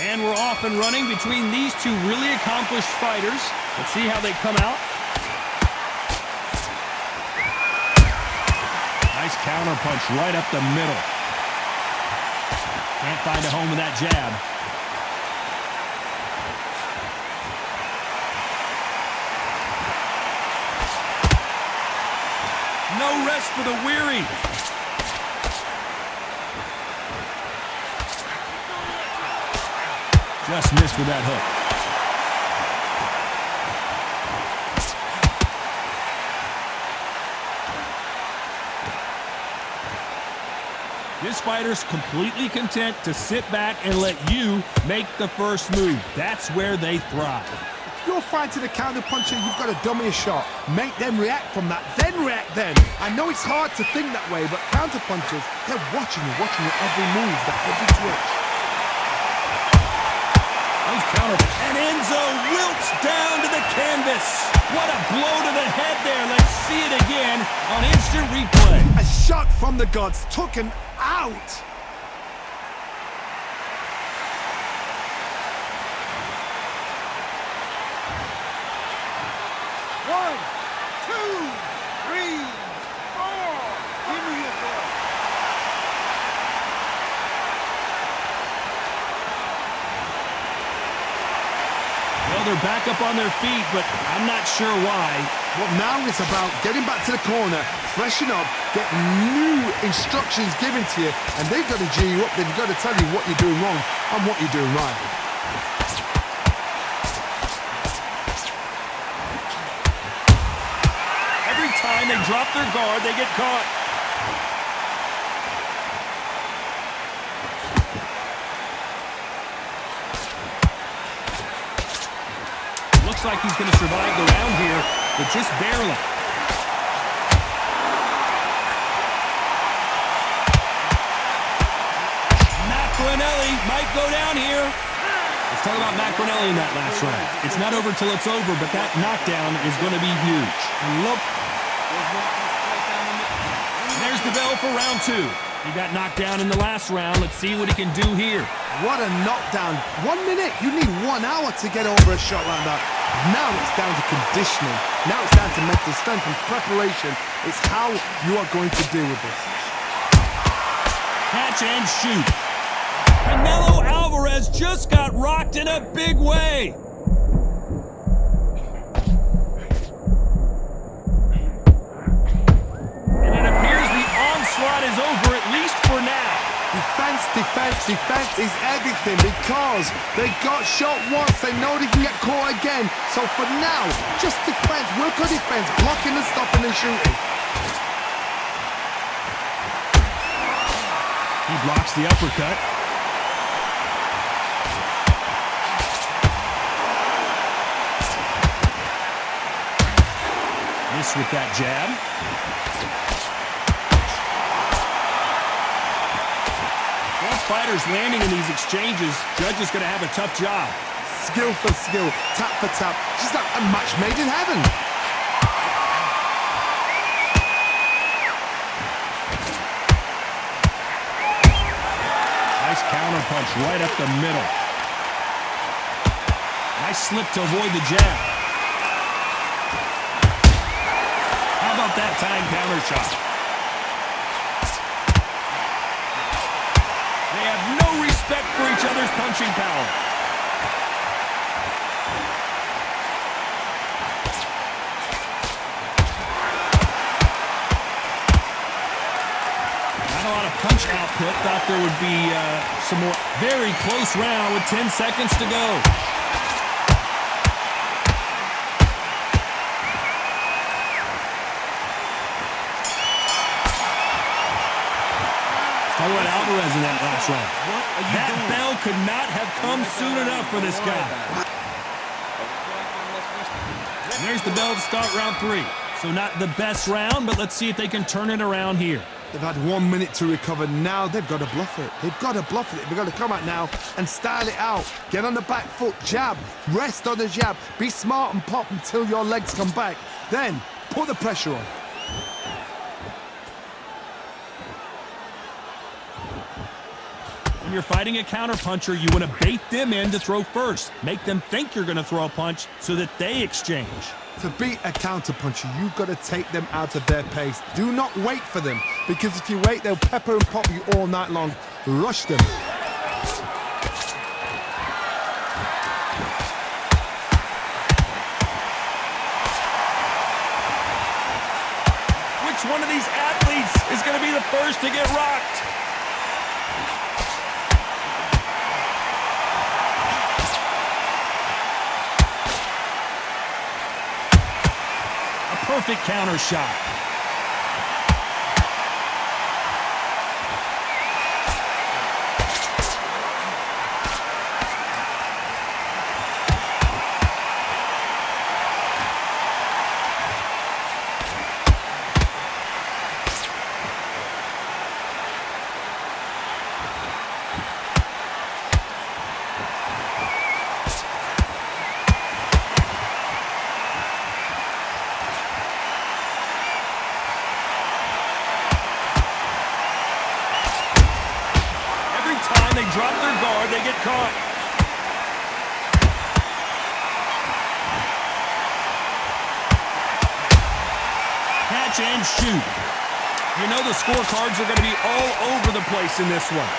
And we're off and running between these two really accomplished fighters. Let's see how they come out. Nice counter punch right up the middle. Can't find a home with that jab. No rest for the weary. Just missed with that hook. This fighter's completely content to sit back and let you make the first move. That's where they thrive. If you're fighting a counter puncher, you've got to dummy a shot. Make them react from that, then react then. I know it's hard to think that way, but counter punchers, they're watching you every move, that every switch. And Enzo wilts down to the canvas. What a blow to the head there. Let's see it again on instant replay. A shot from the gods took him out. One, two, three, four. Give me your ball. Well, they're back up on their feet, but I'm not sure why. Well, now it's about getting back to the corner, freshen up, get new instructions given to you, and they've got to G you up. They've got to tell you what you're doing wrong and what you're doing right. Every time they drop their guard, they get caught. Looks like he's going to survive the round here, but just barely. Maccarinelli might go down here. Let's talk about Maccarinelli in that last round. It's not over till it's over, but that knockdown is going to be huge. And look. There's the bell for round two. He got knocked down in the last round. Let's see what he can do here. What a knockdown. 1 minute. You need 1 hour to get over a shot like that. Now it's down to conditioning. Now it's down to mental strength and preparation. It's how you are going to deal with this. Catch and shoot. Canelo Álvarez just got rocked in a big way. And it appears the onslaught is over, at least for now. Defense, defense, defense is everything because they got shot once. They know they can get caught again. So for now, just defense, work on defense, blocking and stopping and shooting. He blocks the uppercut. Miss with that jab. Fighters landing in these exchanges, Judge is going to have a tough job. Skill for skill, tap for tap, just like a match made in heaven. Nice counter punch right up the middle. Nice slip to avoid the jab. How about that time counter shot? No respect for each other's punching power. Not a lot of punch output. Thought there would be some more. Very close round with 10 seconds to go. Talk about Álvarez in that last round. That bell could not have come soon enough for this guy. And there's the bell to start round three. So not the best round, but let's see if they can turn it around here. They've had 1 minute to recover. Now they've got to bluff it. They've got to bluff it. They've got to come out now and style it out. Get on the back foot, jab, rest on the jab. Be smart and pop until your legs come back. Then put the pressure on. When you're fighting a counterpuncher, you want to bait them in to throw first. Make them think you're going to throw a punch so that they exchange. To beat a counterpuncher, you've got to take them out of their pace. Do not wait for them, because if you wait, they'll pepper and pop you all night long. Rush them. Which one of these athletes is going to be the first to get rocked? Perfect counter shot. They drop their guard, they get caught. Catch and shoot. You know the scorecards are going to be all over the place in this one.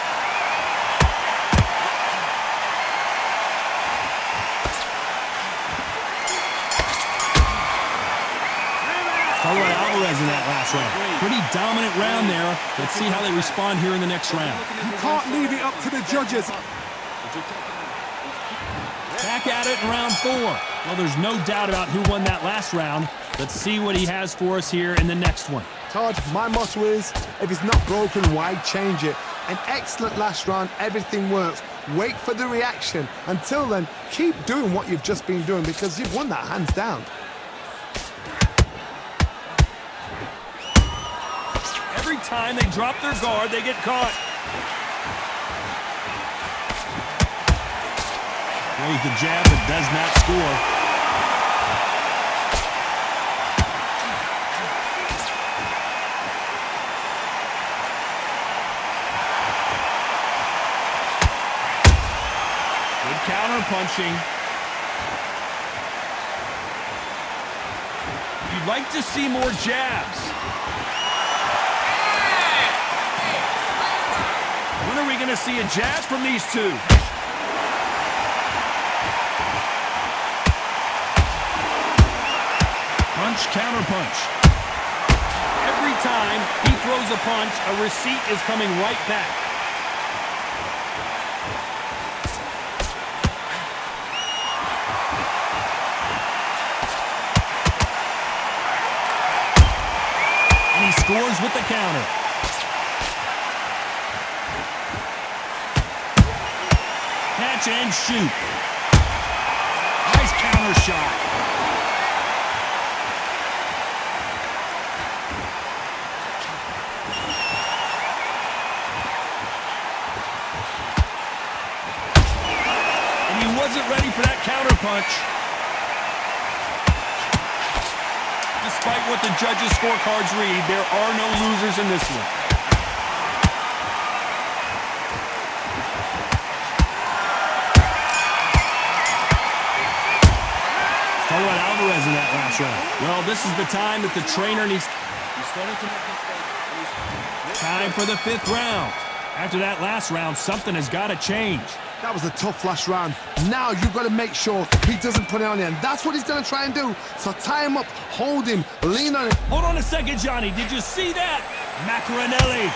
Talk about Álvarez in that last round. Pretty dominant round there. Let's see how they respond here in the next round. You can't leave it up to the judges. Back at it in round 4. Well, there's no doubt about who won that last round. Let's see what he has for us here in the next one. Todd, my motto is, if it's not broken, why change it? An excellent last round, everything works. Wait for the reaction. Until then, keep doing what you've just been doing, because you've won that hands down. Every time they drop their guard, they get caught. Throws the jab but does not score. Good counter punching. You'd like to see more jabs. When are we going to see a jab from these two? Punch, counter punch. Every time he throws a punch, a receipt is coming right back. And he scores with the counter. Catch and shoot. Nice counter shot. And he wasn't ready for that counter punch. Despite what the judges' scorecards read, there are no losers in this one. Talk about Álvarez in that last round. Well, this is the time that the trainer needs. Time for the 5th round. After that last round, something has got to change. That was a tough last round. Now you've got to make sure he doesn't put it on you, and that's what he's going to try and do. So tie him up, hold him, lean on him. Hold on a second, Johnny. Did you see that? Maccarinelli.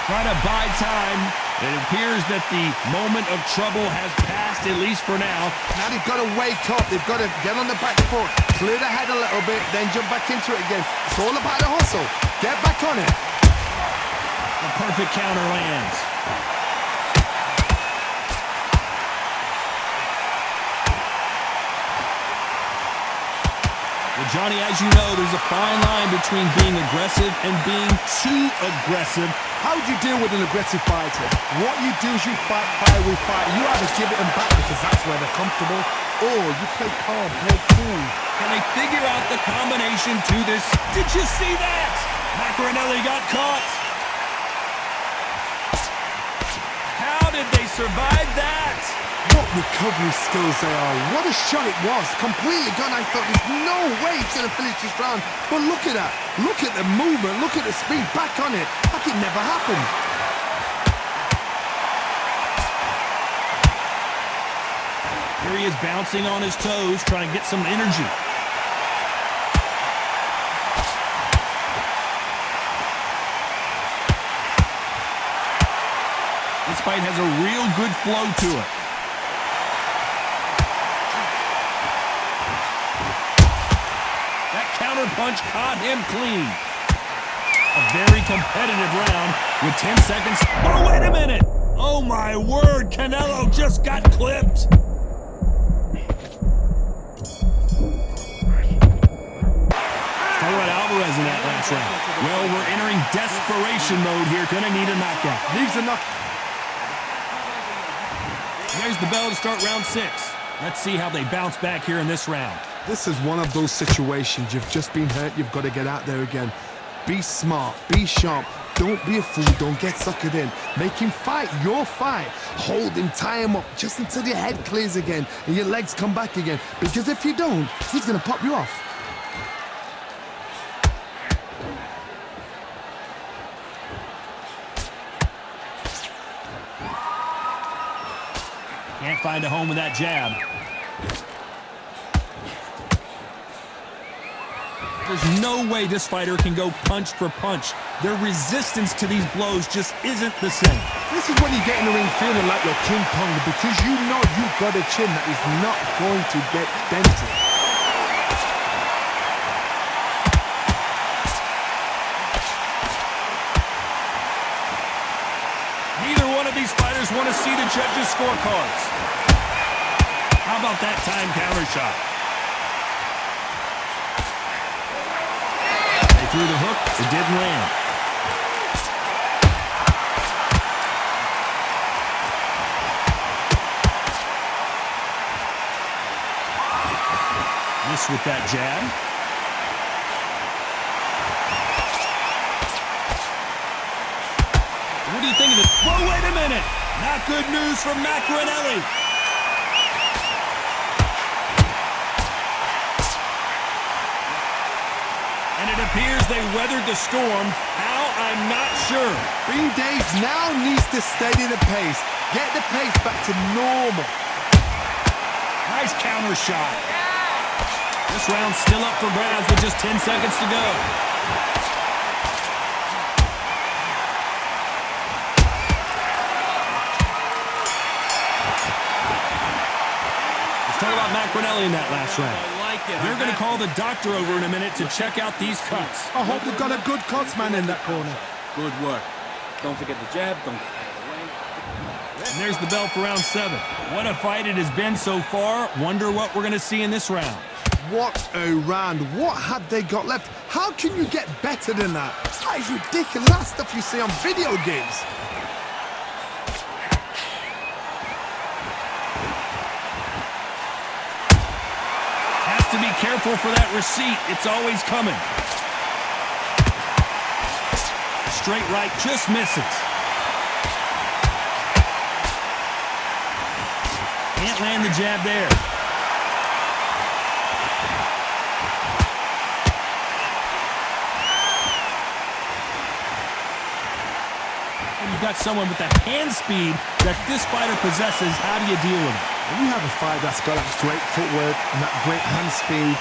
Trying to buy time. It appears that the moment of trouble has passed, at least for now. Now they've got to wake up. They've got to get on the back foot, clear the head a little bit, then jump back into it again. It's all about the hustle. Get back on it. The perfect counter lands. The Well, Johnny, as you know, there's a fine line between being aggressive and being too aggressive. How do you deal with an aggressive fighter? What you do is you fight fire with fire. You either give it them back because that's where they're comfortable, or you play calm, play cool. Can they figure out the combination to this? Did you see that? Maccarinelli got caught. How did they survive that? What recovery skills they are. What a shot it was. Completely gone. I thought there's no way he's going to finish this round. But look at that. Look at the movement. Look at the speed. Back on it. Like it never happened. Here he is bouncing on his toes, trying to get some energy. This fight has a real good flow to it. That counter punch caught him clean. A very competitive round with 10 seconds. Oh, wait a minute. Oh, my word. Canelo just got clipped. Talk about Álvarez in that last round. Well, we're entering desperation mode here. Gonna need a knockout. Leaves a knock. There's the bell to start round 6. Let's see how they bounce back here in this round. This is one of those situations. You've just been hurt. You've got to get out there again. Be smart. Be sharp. Don't be a fool. Don't get suckered in. Make him fight your fight. Hold him. Tie him up just until your head clears again and your legs come back again. Because if you don't, he's going to pop you off. Can't find a home with that jab. There's no way this fighter can go punch for punch. Their resistance to these blows just isn't the same. This is when you get in the ring feeling like you're King Kong because you know you've got a chin that is not going to get dented. Neither one of these fighters want to see the judges' scorecards. How about that time counter shot? They threw the hook, it didn't land. Miss with that jab. What do you think of this? Whoa, wait a minute! Not good news from Maccarinelli. And it appears they weathered the storm. How? I'm not sure. Bean Days now needs to steady the pace. Get the pace back to normal. Nice counter shot. This round's still up for grabs with just 10 seconds to go. Let's talk about Maccarinelli in that last round. They're going to call the doctor over in a minute to check out these cuts. I hope they've got a good cuts man in that corner. Good work. Don't forget the jab. Don't get out of the way. And there's the bell for round 7. What a fight it has been so far. Wonder what we're going to see in this round. What a round. What have they got left? How can you get better than that? That is ridiculous. That's stuff you see on video games. Has to be careful for that receipt. It's always coming. Straight right just misses. Can't land the jab there. You've got someone with the hand speed that this fighter possesses. How do you deal with it? When you have a fight that's got that great footwork and that great hand speed,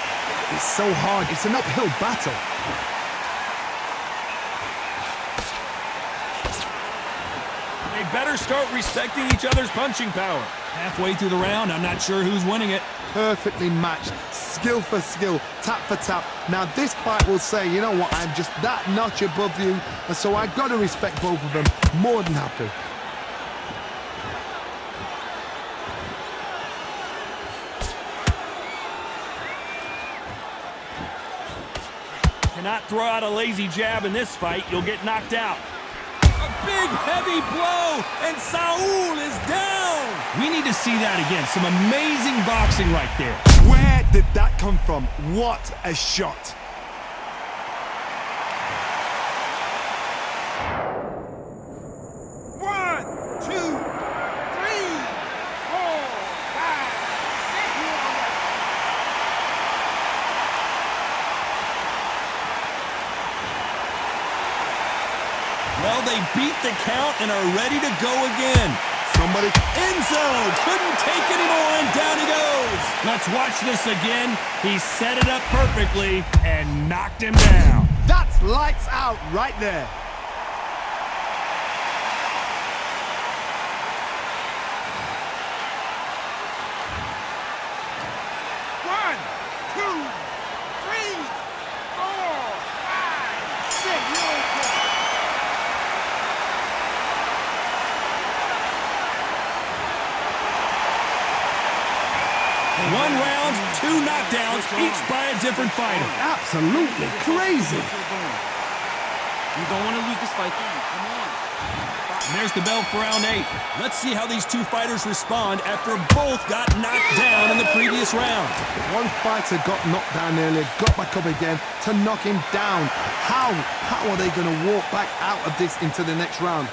it's so hard. It's an uphill battle. They better start respecting each other's punching power. Halfway through the round, I'm not sure who's winning it. Perfectly matched, skill for skill, tap for tap. Now this fight will say, you know what, I'm just that notch above you, and so I've got to respect both of them. More than happy. not throw out a lazy jab in this fight, you'll get knocked out. A big, heavy blow, and Saúl is down. We need to see that again. Some amazing boxing right there. Where did that come from? What a shot. Well, they beat the count and are ready to go again. Somebody. Enzo couldn't take anymore, and down he goes. Let's watch this again. He set it up perfectly and knocked him down. That's lights out right there. One round, 2 knockdowns, each by a different fighter. Absolutely crazy. You don't want to lose this fight, do you? Come on. And there's the bell for round 8. Let's see how these two fighters respond after both got knocked down in the previous round. One fighter got knocked down earlier, got back up again to knock him down. How are they going to walk back out of this into the next round?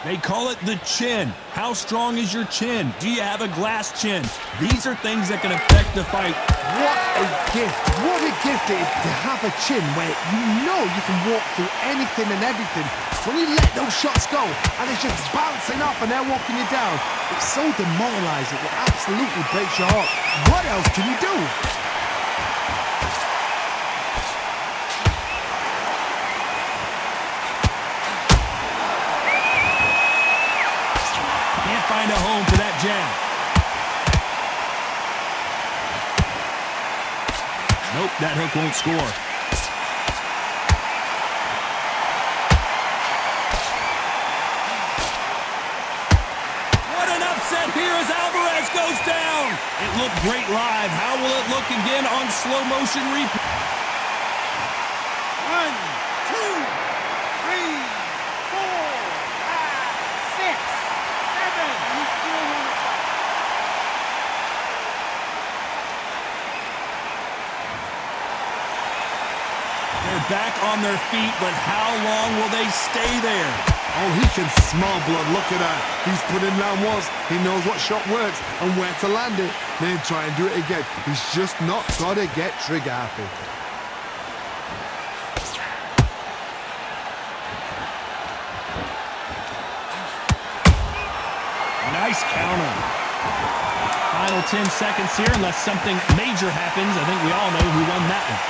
They call it the chin. How strong is your chin? Do you have a glass chin? These are things that can affect the fight. What a gift. What a gift it is to have a chin where you know you can walk through anything and everything. When you let those shots go and it's just bouncing off and they're walking you down, it's so demoralizing. It absolutely breaks your heart. What else can you do? Find a home for that jab. Nope, that hook won't score. What an upset here as Álvarez goes down. It looked great live. How will it look again on slow motion replay? 1, 2, 3, 4, 5, 6. They're back on their feet, but how long will they stay there? Oh, he can smell blood. Look at that. He's put in round once. He knows what shot works and where to land it. Then try and do it again. He's just not got to get trigger happy. Nice counter. Final 10 seconds here, unless something major happens. I think we all know who won that one.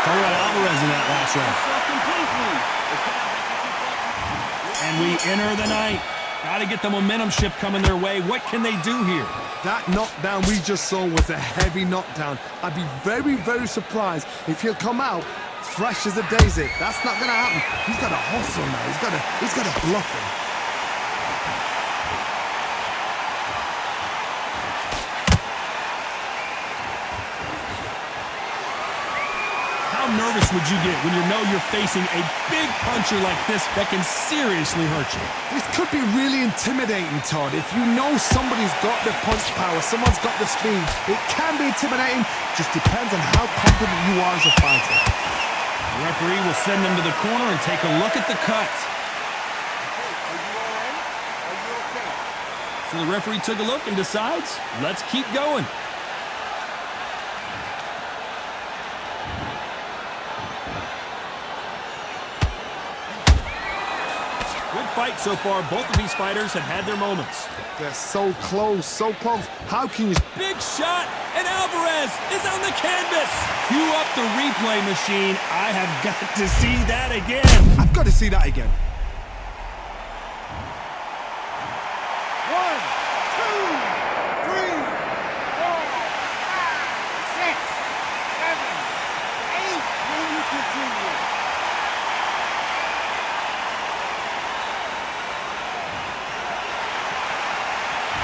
Talk about Álvarez in that last round. And we enter the ninth. Got to get the momentum shift coming their way. What can they do here? That knockdown we just saw was a heavy knockdown. I'd be very, very surprised if he'll come out fresh as a daisy. That's not going to happen. He's got to hustle now. He's got to bluff him. How nervous would you get when you know you're facing a big puncher like this that can seriously hurt you? This could be really intimidating, Todd. If you know somebody's got the punch power, someone's got the speed, it can be intimidating. Just depends on how confident you are as a fighter. The referee will send them to the corner and take a look at the cut. So the referee took a look and decides, let's keep going. Good fight so far. Both of these fighters have had their moments. They're so close, so close. How can you... Big shot, and Álvarez is on the canvas. Cue up the replay machine. I have got to see that again. I've got to see that again. 1, 2, 3, 4, 5, 6, 7, 8. Can you continue?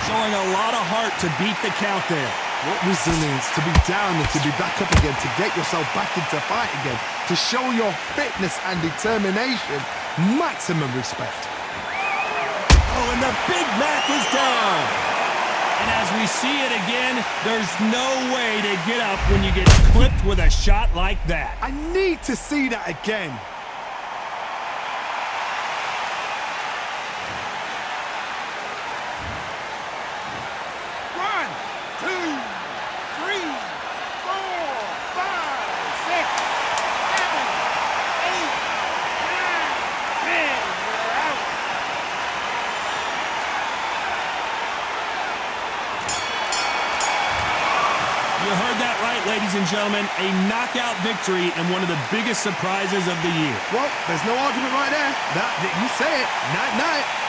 Showing a lot of heart to beat the count there. What resilience to be down and to be back up again, to get yourself back into fight again, to show your fitness and determination. Maximum respect. Oh, and the Big Mac is down. And as we see it again, there's no way to get up when you get clipped with a shot like that. I need to see that again. One, two, three, four, five, six, seven, eight, nine, 10. We're out. You heard that right, ladies and gentlemen. A knockout victory and one of the biggest surprises of the year. Well, there's no argument right there. You say it. Night, night.